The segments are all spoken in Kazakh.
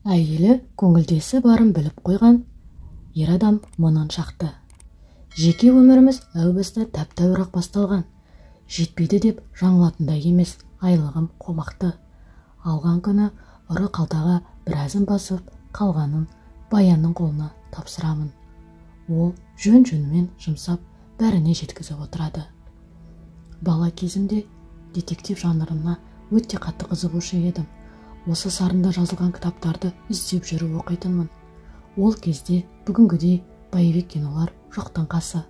Әйелі көңілдесі барын біліп қойған ер адам мұнын шақты. Жеке өміріміз әу баста тәп-тәуір-ақ басталған. Жетпейді деп жаңылатындай емес, айлығым қомақты. Алған күні ұры қалтаға біразын басып, қалғанын Баянның қолына тапсырамын. Ол жөн-жөнімен жұмсап, бәріне жеткізіп отырады. Бала кезімде детектив жанрына өте қатты қызығушы едім. Осы сарында жазылған кітаптарды іздеп жүріп оқитынмын. Ол кезде бүгінгідей боевик кинолар жоқтың қасы.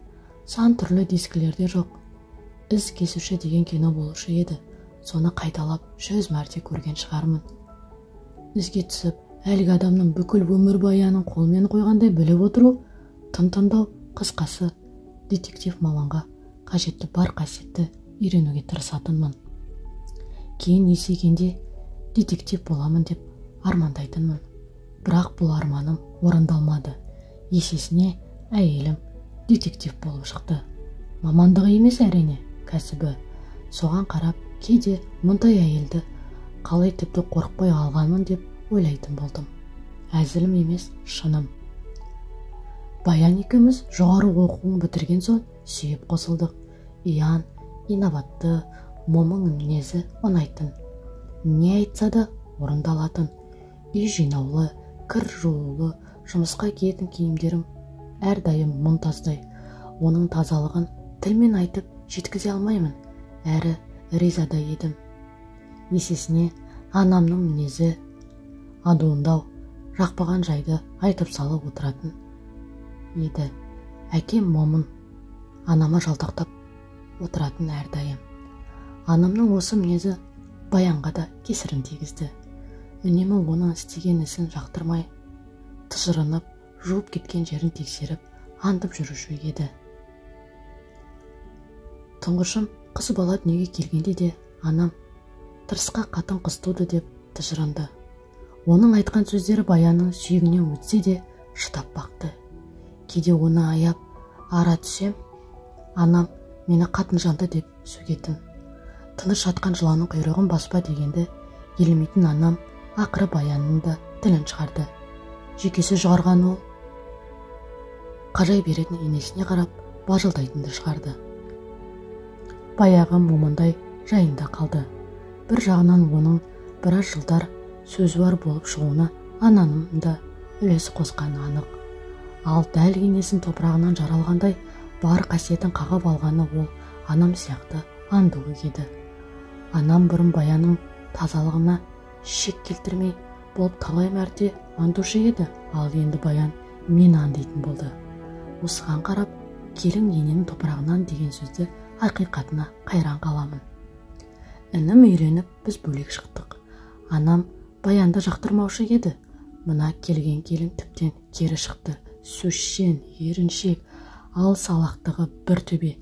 Сан түрлі дискілерде жоқ. Із кесуші деген кино болушы еді. Соны қайталап 100 мәрте көрген шығармын. Ізге түсіп, әлгі адамның бүкіл өмір баянын қолмен қойғандай біліп отыру, тың-тыңдау, қысқасы, детектив маманға қажетті бар қасиетті үйренуге тырысатынмын. Кейін есейгенде детектив боламын деп армандайтынмын. Бірақ бұл арманым орындалмады. Есесіне әйелім детектив болып шықты. Мамандығы емес әрине, кәсібі. Соған қарап, кейде мұндай әйелді қалай тіпті қорықпай алғанмын деп ойлайтын болдым. Әзілім емес, шыным. Баян екеуміз жоғары оқуын бітірген соң сүйіп қосылдық. Иян, инабатты, момын мінезі ұнайтын. Не айтса да орындалатын. Үй жинаулы, кір жуулы, жұмысқа киетін киімдерім әрдайым мұнтаздай. Оның тазалығын тілмен айтып жеткізе алмаймын. Әрі ризада едім. Есесіне анамның мінезі адуындау, жақпаған жайды айтып салып отыратын еді. Әкем момын, анама жалтақтап отыратын әрдайым. Анамның осы мінезі Баянға да кесірін тигізді. Үнемі оның істеген ісін жақтырмай, тыжырынып, жуып кеткен жерін тексеріп, аңдып жүруші еді. Тұңғышым қыз бала дүниеге келгенде де анам тырысқа қатын қыз туды деп тыжырынды. Оның айтқан сөздері Баянның сүйегінен өтсе де шыдап бақты. Кейде оны аяп, ара түсем, анам мені қатын жанды деп сөгетін. Тыныш жатқан жыланның құйрығын баспа дегенді елемейтін анам ақыры Баянның да тілін шығарды. Жүйкесі жұғарған ол қажай беретін енесіне қарап бажылдайтынды шығарды. Баяғы момындай жайында қалды. Бір жағынан оның біраз жылдар сөзі бар болып шығуына ананың да үлесі қосқаны анық. Ал дәл енесін топырағынан жаралғандай бар қасиетін қағып алғаны ол анам сияқты аңдуы еді. Анам бұрын Баянның тазалығына шек келтірмей болып талай мәрте аңдушы еді, ал енді Баян мені аңдитын болды. Осыған қарап, келін ененің топырағынан деген сөзді ақиқатына қайран қаламын. Інім үйленіп, біз бөлек шықтық. Анам Баянды жақтырмаушы еді. Мына келген келін тіптен кері шықты. Сөзшен, еріншек, ал салақтығы бір төбе.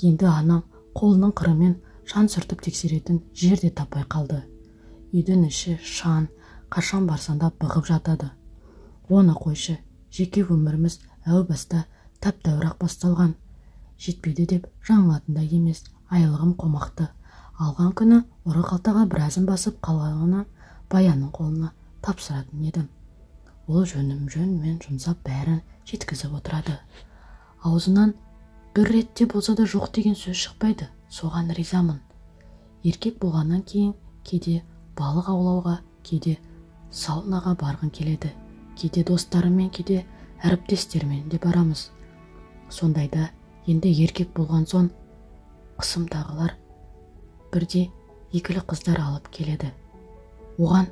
Енді анам қолының қырымен шан сүртіп тексеретін жерде таппай қалды. Үйдің іші шан, қашан барсанда бұғып жатады. Оны қойшы, жеке өміріміз әу баста тәп-тәуір-ақ басталған. Жетпейді деп жаңылатындай емес, айлығым қомақты. Алған күні ұры қалтаға біразын басып, қалғанын Баянның қолына тапсыратын едім. Ол жөнмен жұмсап бәрін жеткізіп отырады. Аузынан бір ретте болса да жоқ деген сөз шықпайды. Соған ризамын. Еркек болғаннан кейін кейде балық аулауға, кейде саунаға барғын келеді. Кейде достарымен, кейде әріптестермен де барамыз. Сондайда енді еркек болған соң қысымдағылар бірде екілі қыздар алып келеді. Оған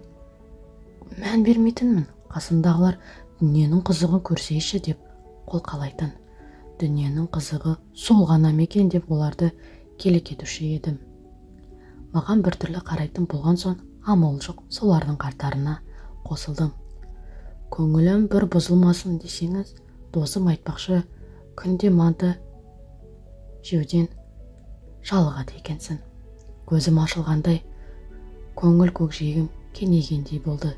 мән бермейтінмін. Қасымдағылар дүниенің қызығын көрсейші деп қол қалайтын. Дүниенің қызығы сол ғана мекен деп оларды келекетуші едім. Маған біртүрлі қарайтын болған соң амал жоқ солардың қатарына қосылдым. Көңілім бір бұзылмасын десеңіз, досым айтпақшы, күнде манты жеуден жалығады екенсің. Көзім ашылғандай, көңіл көкжиегім кеңейгендей болды.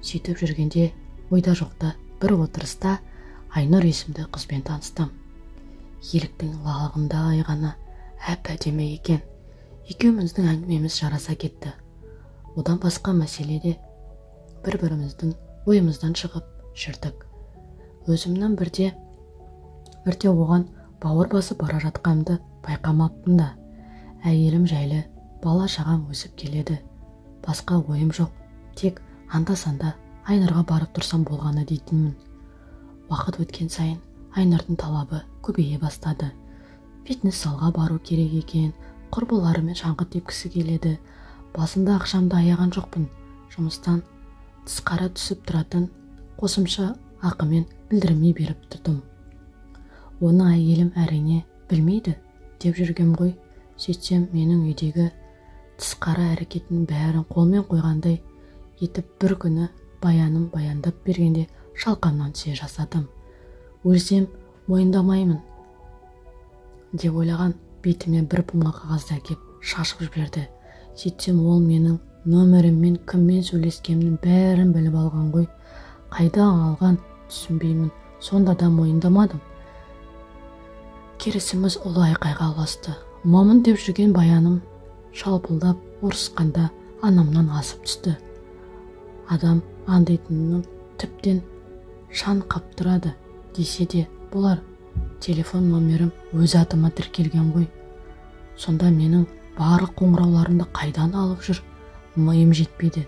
Сөйтіп жүргенде, ойда жоқта бір отырыста Айнұр есімді қызбен таныстым. Еліктің лалығында айғаны әп-әдемі екен. Екеуміздің әңгімеміз жараса кетті. Одан басқа мәселеде бір-біріміздің ойымыздан шығып жүрдік. Өзімнің бірде оған бауыр басып бара жатқанымды байқамаппын да. Әйелім жайлы, бала шағам өсіп келеді. Басқа ойым жоқ, тек анда-санда Айнұрға барып тұрсам болғаны дейтінмін. Уақыт өткен сайын Айнұрдың талабы көбейе бастады. Фитнес-залға бару керек екен, құрбыларымен шаңғы тепкісі келеді. Басында ақшамды аяған жоқпын. Жұмыстан тысқары түсіп тұратын қосымша ақымен білдірмей беріп тұрдым. Оны әйелім әрине білмейді деп жүргем ғой. Сөйтсем менің үйдегі тысқары әрекеттің бәрін қолмен қойғандай етіп бір күні баяным баяндап бергенде шалқамнан түсе жасадым. Өлсем мойындамаймын деп ойлаған бетіме бір бума қағазды әкеп шашып жіберді. Сөйтсем ол менің нөміріммен кіммен сөйлескенімнің бәрін біліп алған ғой. Қайдан алған түсінбеймін, сонда да мойындамадым. Керісіміз ұлы айқайға ұласты. Момын деп жүрген баяным шалпылдап ұрысқанда анамнан асып түсті. Адам андайтынның тіптен шан қаптырады десе де болар. Телефон номерім өз атыма тіркелген ғой. Сонда менің барлық қоңырауларымды қайдан алып жүр? Миым жетпейді.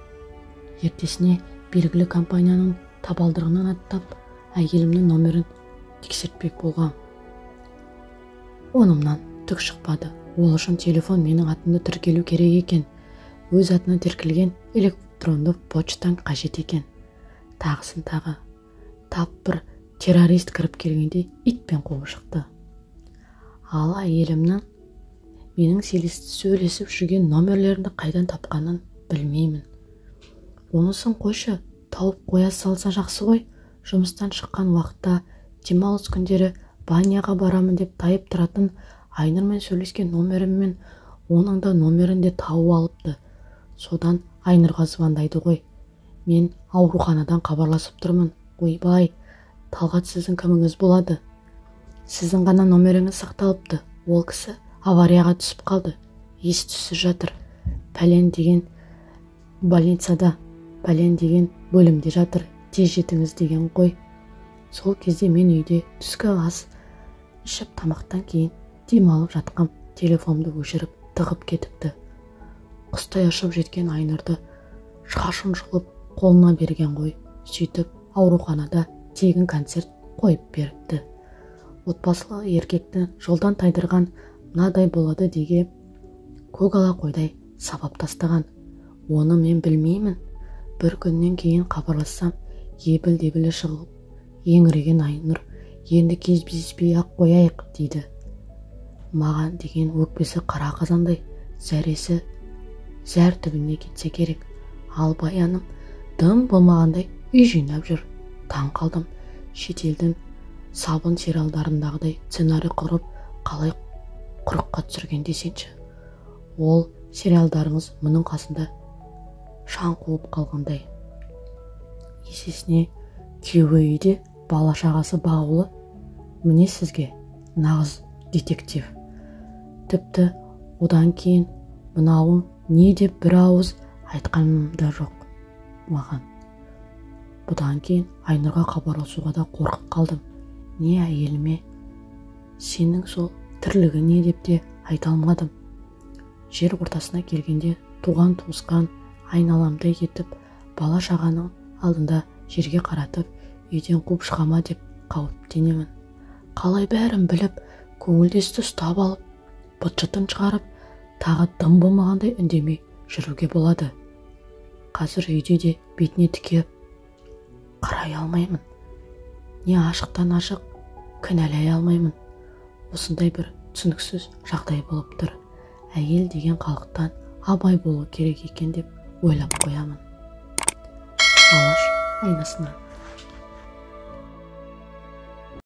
Ертесіне белгілі компанияның табалдырығынан аттап, әйелімнің номерін тексертпек болғам. Онымнан түк шықпады. Ол үшін телефон менің атымда тіркелу керек екен. Өз атына тіркелген электронды почтаң қажет екен. Тағысын тағы. Тап бір террорист кіріп келгенде итпен қуып шықты. Ал әйелімнің менің сөйлесіп жүрген номерлерімді қайдан тапқанын білмеймін. Онысын қойшы, тауып қоя салса жақсы ғой. Жұмыстан шыққан уақытта демалыс күндері баняға барамын деп тайып тұратын Айнұрмен сөйлескен номеріммен оның да номерін де тауып алыпты. Содан Айнұрға звондайды ғой. Мен ауруханадан хабарласып тұрмын. Ойбай, Талғат сіздің кіміңіз болады? Сіздің ғана номеріңіз сақталыпты. Ол кісі аварияға түсіп қалды. Ес-түссіз жатыр. Пәлен деген больницада, пәлен деген бөлімде жатыр. Тез жетіңіз деген ғой. Сол кезде мен үйде түскі ас ішіп тамақтан кейін демалып жатқам, телефонымды өшіріп тығып кетіпті. Құстай ұшып жеткен Айнұрды шашын жұлып қолына берген ғой. Сөйтіп ауруханада тегін концерт қойып беріпті. Отбасылы еркекті жолдан тайдырған мынадай болады деге көк ала қойдай сабап тастаған. Оны мен білмеймін. Бір күннен кейін хабарлассам, ебіл-дебілі шығып, еңіреген Айнұр енді кездеспей ақ қояйық дейді. Маған деген өкпесі қара қазандай, зәресі зәр түбіне кетсе керек. Ал баяным дым болмағандай үй жинап жүр. Таң қалдым. Шетелдің сабын сериалдарындағыдай сценарий құрып, қалай құрыққа түсірген десеңші. Ол сериалдарыңыз мұның қасында шаң қуып қалғандай. Есесіне күйеуі үйде, бала шағасы бағулы. Міне сізге нағыз детектив. Тіпті одан кейін мынауың не деп бір ауыз айтқаным да жоқ маған. Бұдан кейін Айнұрға хабарласуға да қорқып қалдым. Не әйеліме сенің сол тірлігі не деп те айта алмадым. Жер ортасына келгенде туған туысқан айналамдай етіп, бала шағаның алдында жерге қаратып, үйден қуып шығама деп қауіптенемін. Қалай бәрін біліп, көңілдесті ұстап алып, быт-шытын шығарып, тағы дым болмағандай үндемей жүруге болады. Қазір үйде де бетіне тікеп қарай алмаймын. Не ашықтан ашық кінәлай алмаймын. Осындай бір түсініксіз жағдай болып тұр. Әйел деген халықтан абай болу керек екен деп ойлап қоямын. Алаш айнасынан.